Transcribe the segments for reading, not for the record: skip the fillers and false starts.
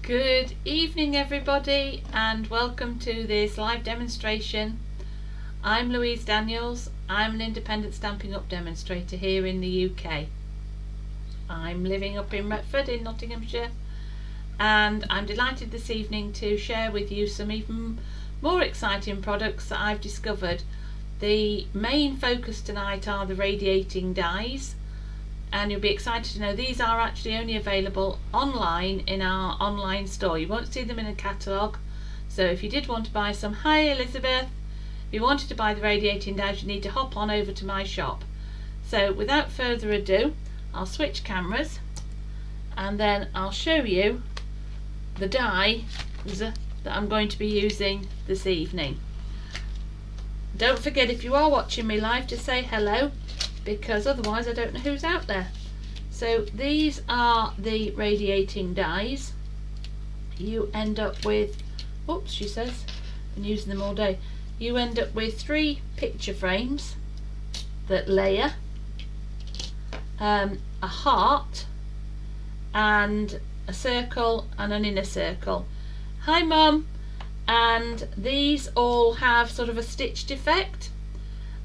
Good evening everybody and welcome to this live demonstration. I'm Louise Daniels. I'm an independent Stampin' Up demonstrator here in the UK. I'm living up in Retford in Nottinghamshire, and I'm delighted this evening to share with you some even more exciting products that I've discovered. The main focus tonight are the radiating dies, and you'll be excited to know these are actually only available online in our online store. You won't see them in a catalogue, so if you did want to buy some, hi Elizabeth, if you wanted to buy the radiating dies you need to hop on over to my shop. So without further ado, I'll switch cameras and then I'll show you the die that I'm going to be using this evening. Don't forget, if you are watching me live, to say hello, because otherwise I don't know who's out there. So these are the radiating dies. You end up with, oops, she says, been using them all day. You end up with 3 picture frames that layer, a heart and a circle and an inner circle. Hi Mum. And these all have sort of a stitched effect,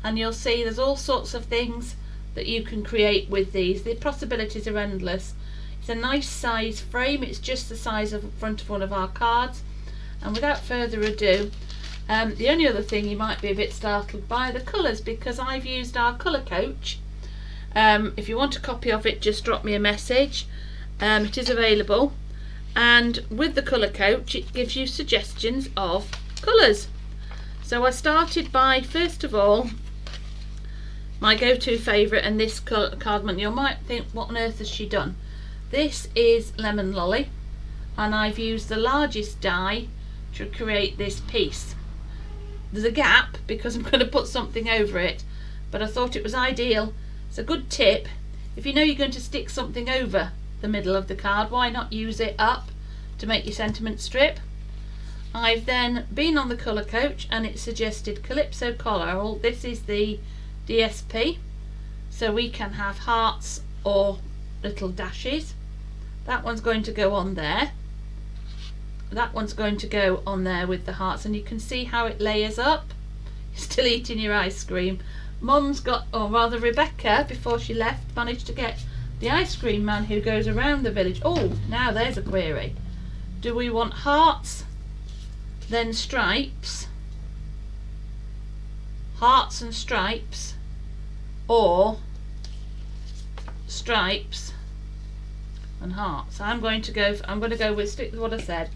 and you'll see there's all sorts of things that you can create with these. The possibilities are endless. It's a nice size frame. It's just the size of the front of one of our cards. And without further ado, the only other thing, you might be a bit startled by the colours, because I've used our colour coach. If you want a copy of it, just drop me a message. It is available, and with the colour coach it gives you suggestions of colours. So I started by, first of all, my go-to favourite, and this cardman, you might think, what on earth has she done? This is Lemon Lolly, and I've used the largest die to create this piece. There's a gap because I'm going to put something over it, but I thought it was ideal. It's a good tip. If you know you're going to stick something over the middle of the card, why not use it up to make your sentiment strip? I've then been on the colour coach and it suggested Calypso Coral. This is the DSP, so we can have hearts or little dashes. That one's going to go on there. That one's going to go on there with the hearts, and you can see how it layers up. You're still eating your ice cream. Mum's got, or rather Rebecca, before she left, managed to get the ice cream man who goes around the village. Oh, now there's a query. Do we want hearts, then stripes, hearts and stripes, or stripes and hearts? I'm going to go with, stick with what I said.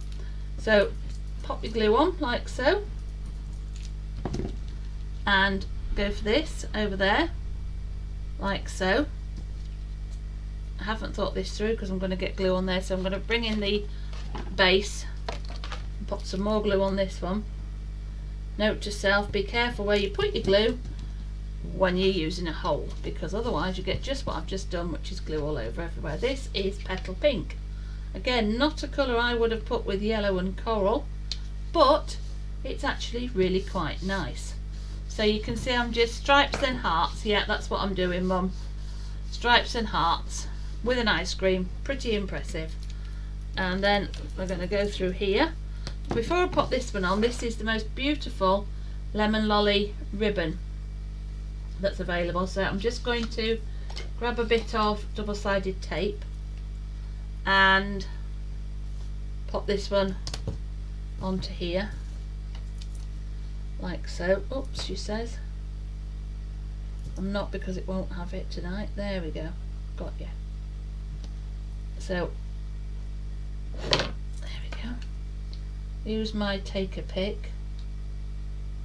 So pop your glue on like so, and go for this over there like so. I haven't thought this through because I'm going to get glue on there, so I'm going to bring in the base and put some more glue on this one. Note to self, be careful where you put your glue when you're using a hole, because otherwise you get just what I've just done, which is glue all over everywhere. This is Petal Pink. Again, not a colour I would have put with yellow and coral, but it's actually really quite nice. So you can see I'm just stripes and hearts. Yeah, that's what I'm doing, Mum. Stripes and hearts with an ice cream. Pretty impressive. And then we're going to go through here. Before I put this one on, this is the most beautiful Lemon Lolly ribbon that's available. So I'm just going to grab a bit of double-sided tape and pop this one onto here like so. Oops, she says. I'm not, because it won't have it tonight. There we go. Got you. So there we go. Use my taker pick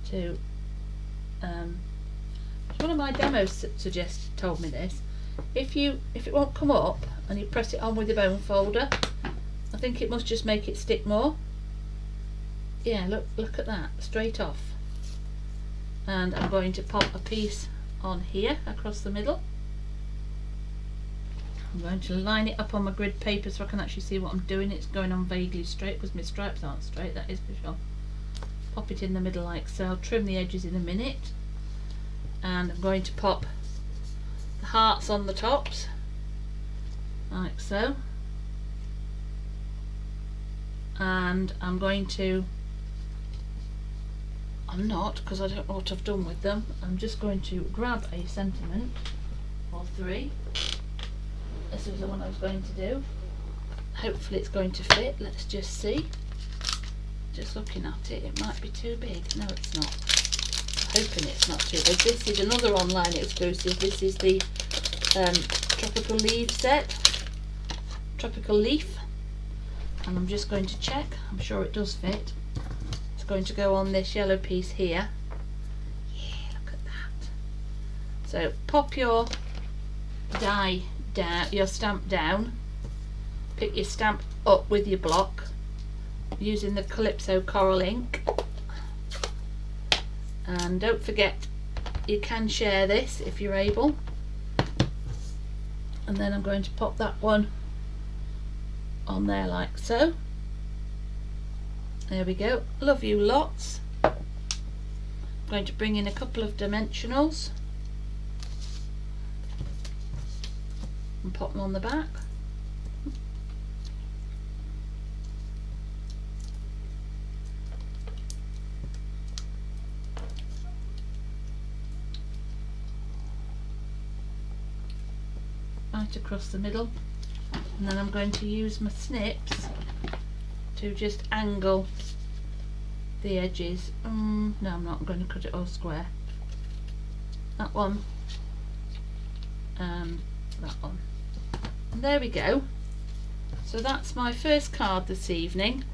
to one of my demos told me this. If it won't come up and you press it on with your bone folder, I think it must just make it stick more. Yeah, look at that, straight off. And I'm going to pop a piece on here across the middle. I'm going to line it up on my grid paper so I can actually see what I'm doing. It's going on vaguely straight because my stripes aren't straight, that is for sure. Pop it in the middle like so. I'll trim the edges in a minute, and I'm going to pop the hearts on the tops like so. and I'm not, because I don't know what I've done with them. I'm just going to grab a sentiment or 3. This was the one I was going to do. Hopefully it's going to fit. Let's just see. Just looking at it, it might be too big. No, it's not. I'm hoping it's not too big. This is another online exclusive. This is the Tropical Leaf set. Tropical Leaf. And I'm just going to check. I'm sure it does fit. It's going to go on this yellow piece here. Yeah, look at that. So pop your die down, your stamp down. Pick your stamp up with your block using the Calypso Coral ink, and don't forget you can share this if you're able. And then I'm going to pop that one on there like so. There we go. Love you lots. I'm going to bring in a couple of dimensionals and pop them on the back. Right across the middle, and then I'm going to use my snips to just angle the edges. No, I'm not. I'm going to cut it all square. That one and that one. And there we go. So that's my first card this evening.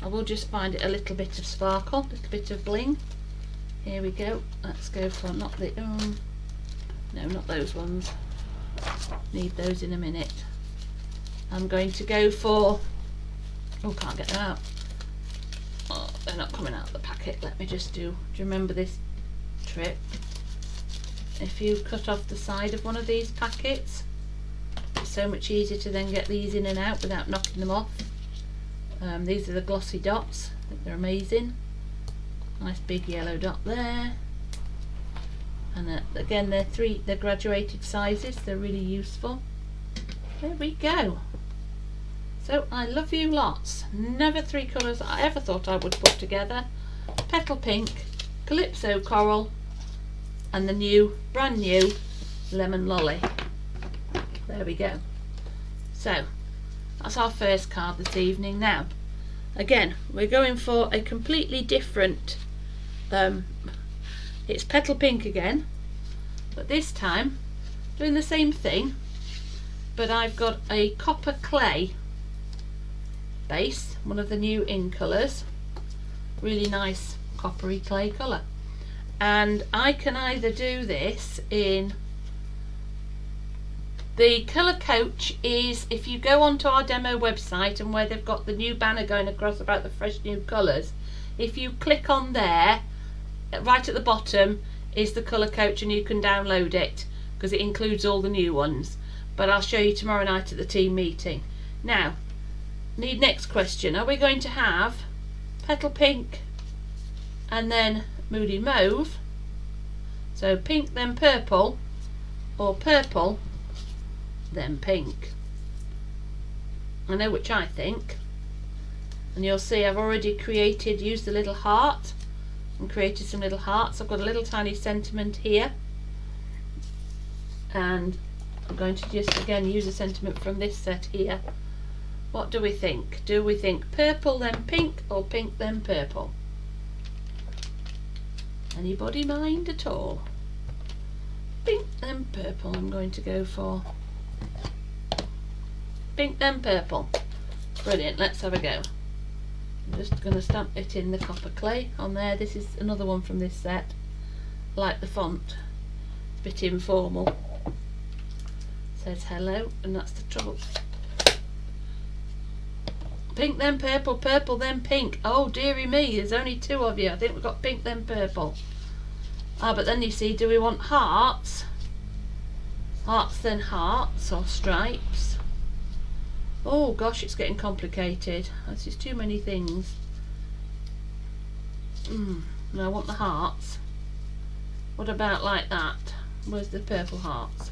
I will just find it a little bit of sparkle, a little bit of bling. Here we go. Let's go for not the no, not those ones. Need those in a minute. I'm going to go for, oh, can't get them out. Oh, they're not coming out of the packet. Let me just do you remember this trick? If you cut off the side of one of these packets, it's so much easier to then get these in and out without knocking them off. These are the glossy dots. I think they're amazing. Nice big yellow dot there. And again, they're graduated sizes. They're really useful. There we go. So I love you lots. Never 3 colours I ever thought I would put together. Petal Pink, Calypso Coral, and the brand new Lemon Lolly. There we go. So that's our first card this evening. Now, again, we're going for a completely different. It's Petal Pink again, but this time doing the same thing, but I've got a copper clay base, one of the new in colours, really nice coppery clay colour, and I can either do this in the colour coach. Is if you go onto our demo website and where they've got the new banner going across about the fresh new colours, if you click on there, right at the bottom is the colour coach, and you can download it because it includes all the new ones, but I'll show you tomorrow night at the team meeting. Now, next question, are we going to have Petal Pink and then Moody Mauve, so pink then purple, or purple then pink? I know which I think, and you'll see I've already used the little heart and created some little hearts. I've got a little tiny sentiment here, and I'm going to just again use a sentiment from this set here. What do we think? Do we think purple then pink, or pink then purple? Anybody mind at all? Pink then purple. I'm going to go for pink then purple. Brilliant, let's have a go. I'm just going to stamp it in the copper clay on there. This is another one from this set. I like the font, a bit informal. Says hello, and that's the trouble. Pink then purple, purple then pink. Oh dearie me, there's only 2 of you. I think we've got pink then purple. Ah, but then you see, do we want hearts? Hearts then hearts, or stripes? Oh gosh, it's getting complicated. That's just too many things. No, I want the hearts. What about like that? Where's the purple hearts?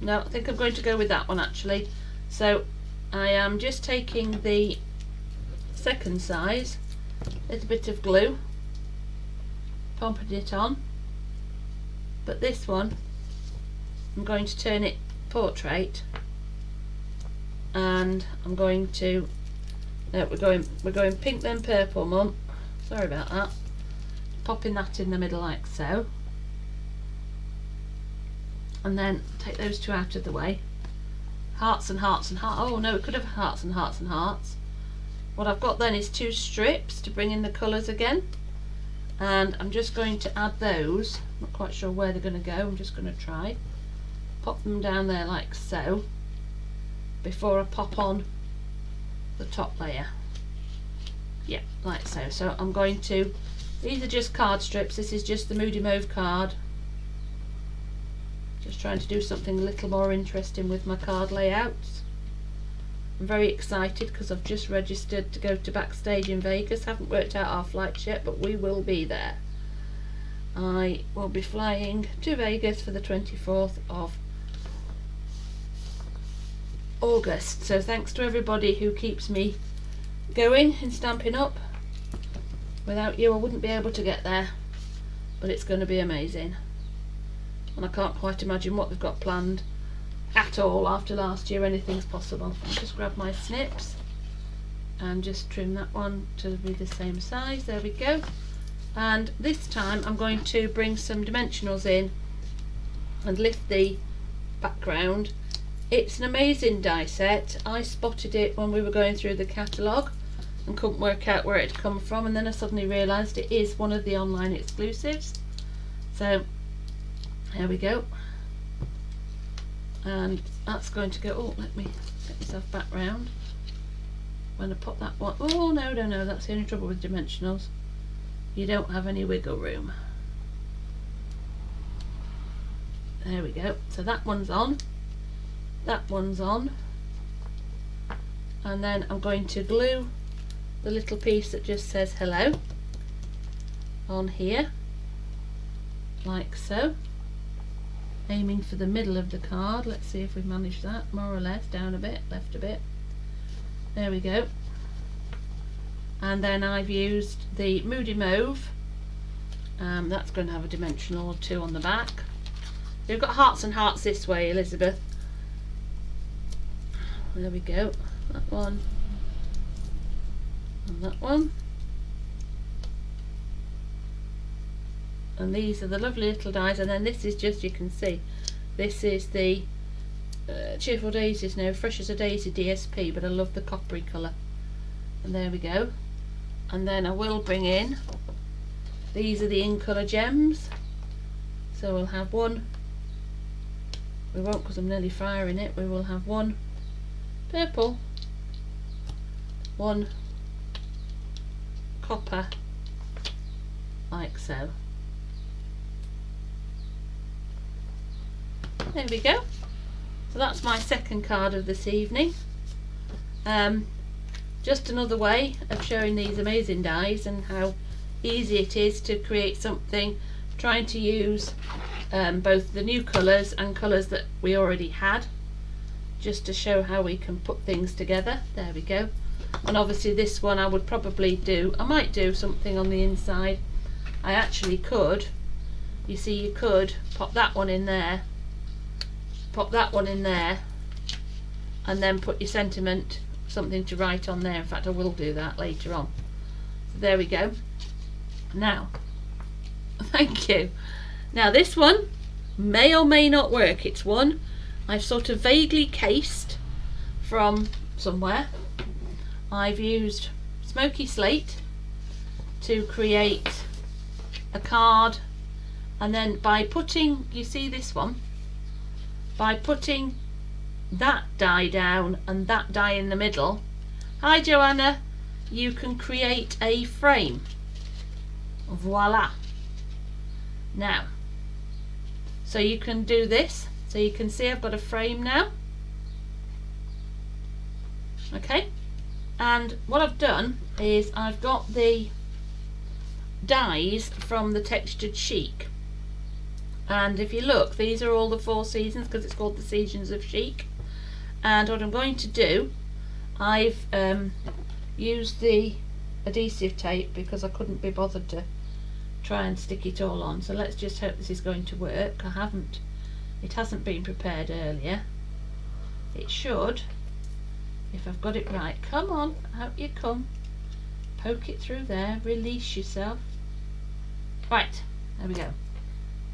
No, I think I'm going to go with that one actually. So I am just taking the second size, a little bit of glue, pumping it on, but this one I'm going to turn it portrait, and I'm going to we're going pink then purple, Mum, sorry about that. Popping that in the middle like so, and then take those two out of the way. Hearts and hearts and hearts. Oh no, it could have hearts and hearts and hearts. What I've got then is two strips to bring in the colours again, and I'm just going to add those. Not quite sure where they're going to go. I'm just going to try pop them down there like so before I pop on the top layer. Yeah, like so. So I'm going to, these are just card strips. This is just the Moody Mauve card. Just trying to do something a little more interesting with my card layouts. I'm very excited because I've just registered to go to Backstage in Vegas. Haven't worked out our flights yet, but we will be there. I will be flying to Vegas for the 24th of August. So thanks to everybody who keeps me going in Stampin' Up. Without you I wouldn't be able to get there, but it's going to be amazing. And I can't quite imagine what they've got planned at all. After last year, anything's possible. I'll just grab my snips and just trim that one to be the same size. There we go. And this time I'm going to bring some dimensionals in and lift the background. It's an amazing die set. I spotted it when we were going through the catalogue and couldn't work out where it had come from, and then I suddenly realised it is one of the online exclusives. So there we go. And that's going to go, oh, let me get myself back round when I pop that one. Oh no, that's the only trouble with dimensionals, you don't have any wiggle room. There we go. So that one's on, that one's on, and then I'm going to glue the little piece that just says hello on here like so, aiming for the middle of the card. Let's see if we manage that, more or less, down a bit, left a bit. There we go. And then I've used the Moody Mauve. That's going to have a dimensional or two on the back. You've got hearts and hearts this way, Elizabeth. There we go. That one. And that one. And these are the lovely little dies, and then this is just, you can see, this is the Cheerful Daisies now, Fresh as a Daisy DSP, but I love the coppery colour. And there we go. And then I will bring in, these are the in colour gems, so we'll have one, we won't because I'm nearly firing it, we will have one purple, one copper, like so. There we go. So that's my second card of this evening. Just another way of showing these amazing dies and how easy it is to create something, trying to use both the new colours and colours that we already had, just to show how we can put things together. There we go. And obviously this one I would probably do, I might do something on the inside. I actually could, you see, you could pop that one in there, pop that one in there, and then put your sentiment, something to write on there. In fact, I will do that later on. So there we go. Now, thank you. Now this one may or may not work. It's one I've sort of vaguely cased from somewhere. I've used smoky slate to create a card, and then by putting, you see this one, by putting that die down and that die in the middle, hi Joanna, you can create a frame. Voila. Now, so you can do this, so you can see I've got a frame now. Okay, and what I've done is I've got the dies from the Textured Chic, and if you look, these are all the 4 seasons because it's called the Seasons of Chic, And what I'm going to do, I've used the adhesive tape because I couldn't be bothered to try and stick it all on, so let's just hope this is going to work. It hasn't been prepared earlier. It should, if I've got it right. Come on, out you come. Poke it through there, release yourself. Right, there we go.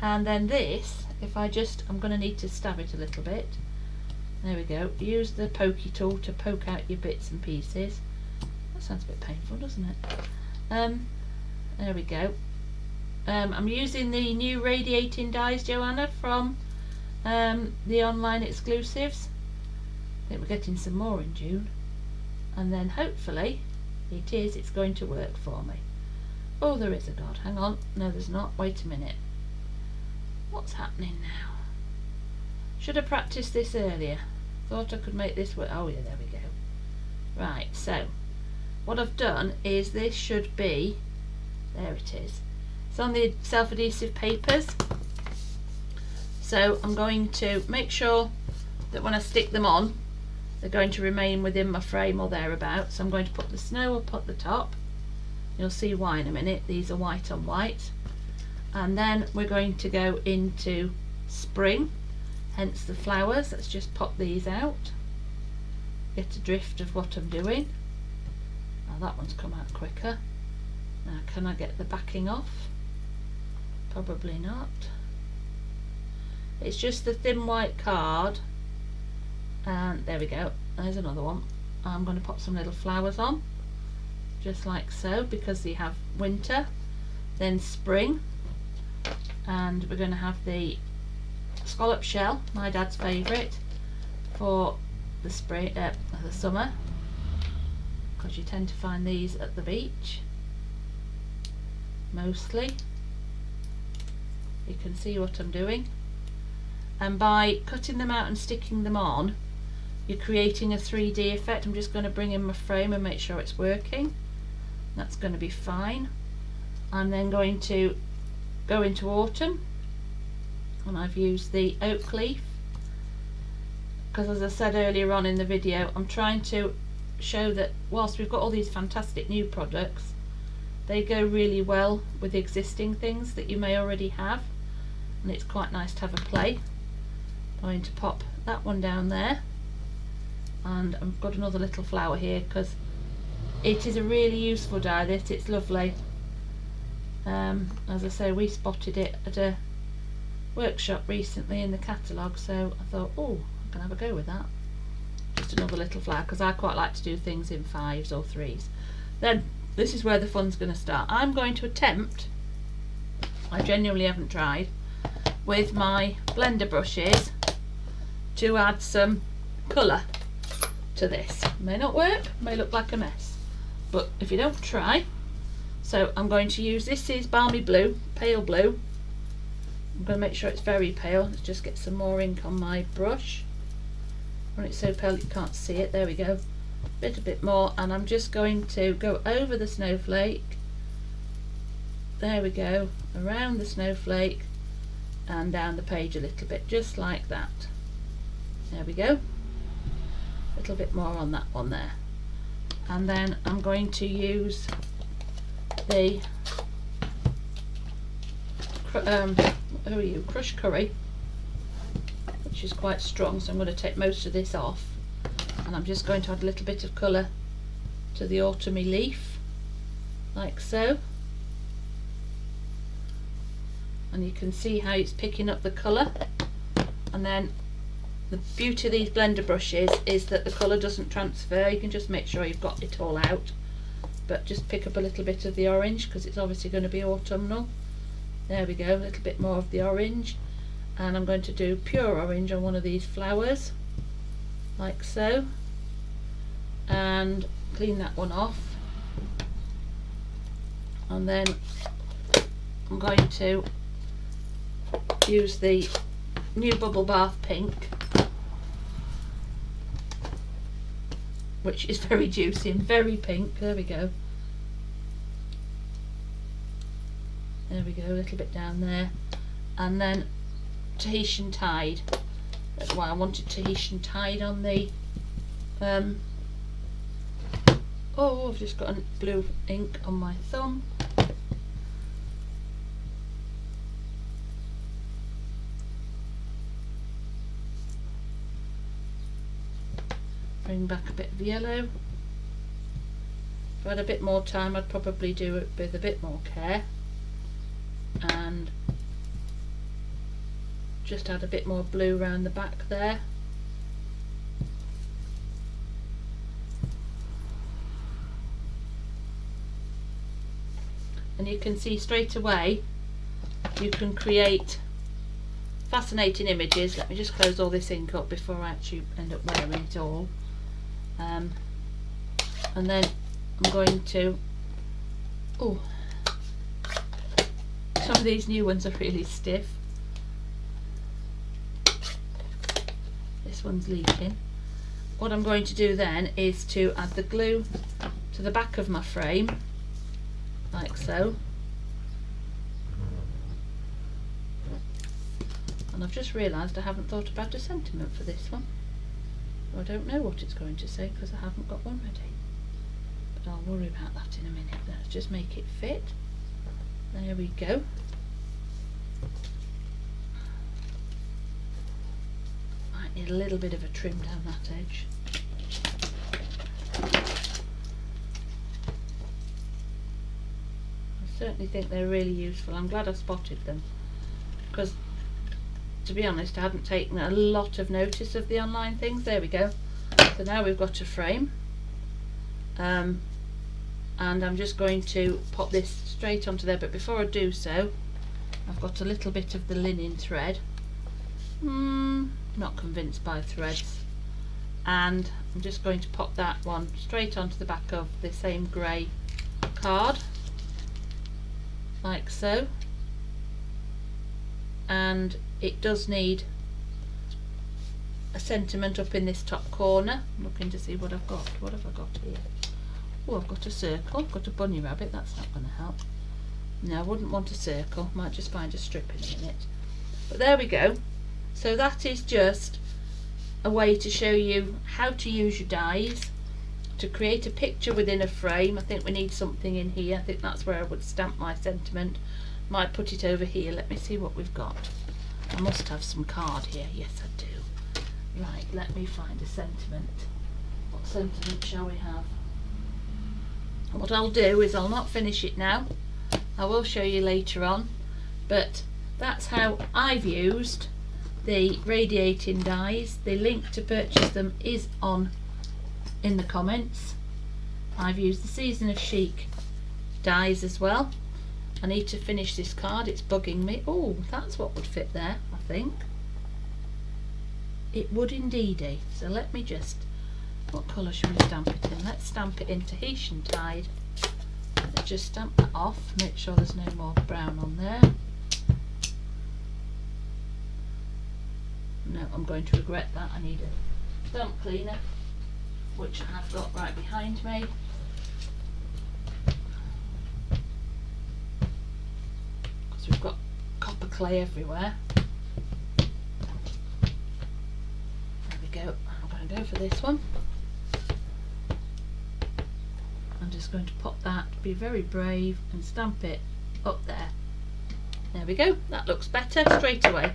And then this, I'm going to need to stab it a little bit. There we go. Use the pokey tool to poke out your bits and pieces. That sounds a bit painful, doesn't it? There we go. I'm using the new Radiating Dies, Joanna, from the online exclusives. I think we're getting some more in June, and then hopefully it's going to work for me. Oh, there is a God. Hang on. No, there's not. Wait a minute. What's happening now? Should have practiced this earlier. Thought I could make this work. Oh yeah, there we go. Right, so what I've done is this should be, there it is. It's on the self-adhesive papers. So I'm going to make sure that when I stick them on, they're going to remain within my frame or thereabouts. So I'm going to put the snow up at the top. You'll see why in a minute. These are white on white. And then we're going to go into spring, hence the flowers. Let's just pop these out. Get a drift of what I'm doing. Now that one's come out quicker. Now can I get the backing off? Probably not. It's just the thin white card. And there we go, there's another one. I'm going to pop some little flowers on, just like so, because you have winter, then spring, and we're going to have the scallop shell, my dad's favourite, for the spring, the summer, because you tend to find these at the beach, mostly. You can see what I'm doing, and by cutting them out and sticking them on, you're creating a 3D effect. I'm just going to bring in my frame and make sure it's working. That's going to be fine. I'm then going to go into autumn, and I've used the oak leaf because, as I said earlier on in the video, I'm trying to show that whilst we've got all these fantastic new products, they go really well with existing things that you may already have, and it's quite nice to have a play. I'm going to pop that one down there, and I've got another little flower here because it is a really useful die. It's lovely. As I say, we spotted it at a workshop recently in the catalogue, so I thought, oh, I can have a go with that. Just another little flower, because I quite like to do things in 5s or 3s. Then this is where the fun's going to start. I'm going to attempt, I genuinely haven't tried, with my blender brushes to add some colour to this. May not work, may look like a mess, but if you don't try. So I'm going to use, this is balmy blue, pale blue. I'm going to make sure it's very pale. Let's just get some more ink on my brush. When it's so pale you can't see it, there we go. A bit more, and I'm just going to go over the snowflake. There we go, around the snowflake and down the page a little bit, just like that. There we go. A little bit more on that one there. And then I'm going to use the crushed curry, which is quite strong, so I'm going to take most of this off, and I'm just going to add a little bit of colour to the autumny leaf, like so. And you can see how it's picking up the colour. And then the beauty of these blender brushes is that the colour doesn't transfer. You can just make sure you've got it all out, but just pick up a little bit of the orange because it's obviously going to be autumnal. There we go, a little bit more of the orange, and I'm going to do pure orange on one of these flowers, like so, and clean that one off. And then I'm going to use the new Bubble Bath Pink, which is very juicy and very pink. There we go. There we go, a little bit down there. And then Tahitian Tide. That's why I wanted Tahitian tide on the oh, I've just got a blue ink on my thumb. Bring back a bit of yellow. If I had a bit more time, I'd probably do it with a bit more care and just add a bit more blue around the back there. And you can see straight away you can create fascinating images. Let me just close all this ink up before I actually end up wearing it all. And then I'm going to, oh, some of these new ones are really stiff. This one's leaking. What I'm going to do then is to add the glue to the back of my frame, like so. And I've just realised I haven't thought about a sentiment for this one. I don't know what it's going to say because I haven't got one ready. But I'll worry about that in a minute. Let's just make it fit. There we go. Might need a little bit of a trim down that edge. I certainly think they're really useful. I'm glad I spotted them because, to be honest, I hadn't taken a lot of notice of the online things. There we go. So now we've got a frame, and I'm just going to pop this straight onto there, but before I do so, I've got a little bit of the linen thread. Not convinced by threads, and I'm just going to pop that one straight onto the back of the same grey card, like so. And it does need a sentiment up in this top corner. I'm looking to see what I've got. What have I got here? Oh, I've got a circle. I've got a bunny rabbit. That's not going to help. No, I wouldn't want a circle. Might just find a strip in it. But there we go. So that is just a way to show you how to use your dies to create a picture within a frame. I think we need something in here. I think that's where I would stamp my sentiment. Might put it over here. Let me see what we've got. I must have some card here. Yes, I do. Right, let me find a sentiment. What sentiment shall we have? What I'll do is I'll not finish it now. I will show you later on. But that's how I've used the Radiating dies. The link to purchase them is in the comments. I've used the Season of Chic dies as well. I need to finish this card, it's bugging me. Oh, that's what would fit there, I think. It would indeedy. So let me just, what colour should we stamp it in? Let's stamp it in Tahitian tide. Let's just stamp that off, make sure there's no more brown on there. No, I'm going to regret that. I need a stamp cleaner, which I've got right behind me. Because we've got copper clay everywhere. There we go. I'm going to go for this one. I'm just going to pop that, be very brave, and stamp it up there. There we go. That looks better straight away.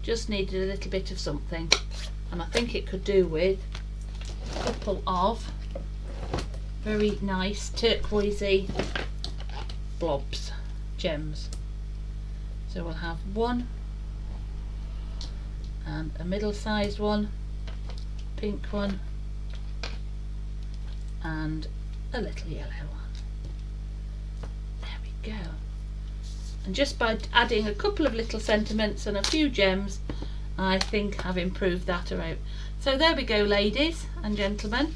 Just needed a little bit of something, and I think it could do with a couple of very nice turquoisey blobs, gems. So we'll have one and a middle-sized one, pink one, and a little yellow one. There we go. And just by adding a couple of little sentiments and a few gems, I think I've improved that around. So there we go, ladies and gentlemen.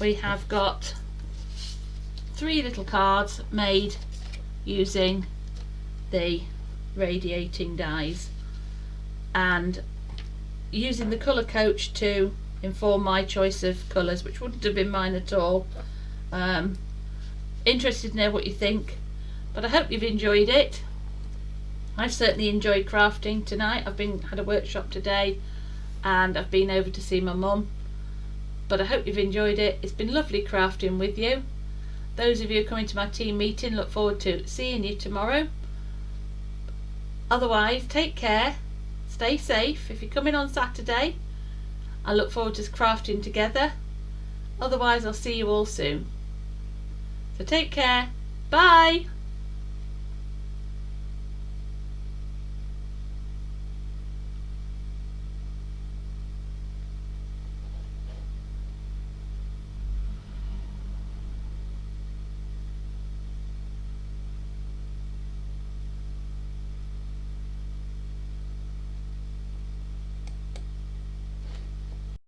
We have got 3 little cards made using the Radiating dies, and using the colour coach to inform my choice of colours, which wouldn't have been mine at all. Interested to know what you think, but I hope you've enjoyed it. I've certainly enjoyed crafting tonight. I've had a workshop today, and I've been over to see my mum. But I hope you've enjoyed it. It's been lovely crafting with you. Those of you coming to my team meeting, look forward to seeing you tomorrow. Otherwise, take care, stay safe. If you're coming on Saturday, I look forward to crafting together. Otherwise, I'll see you all soon. So take care. Bye.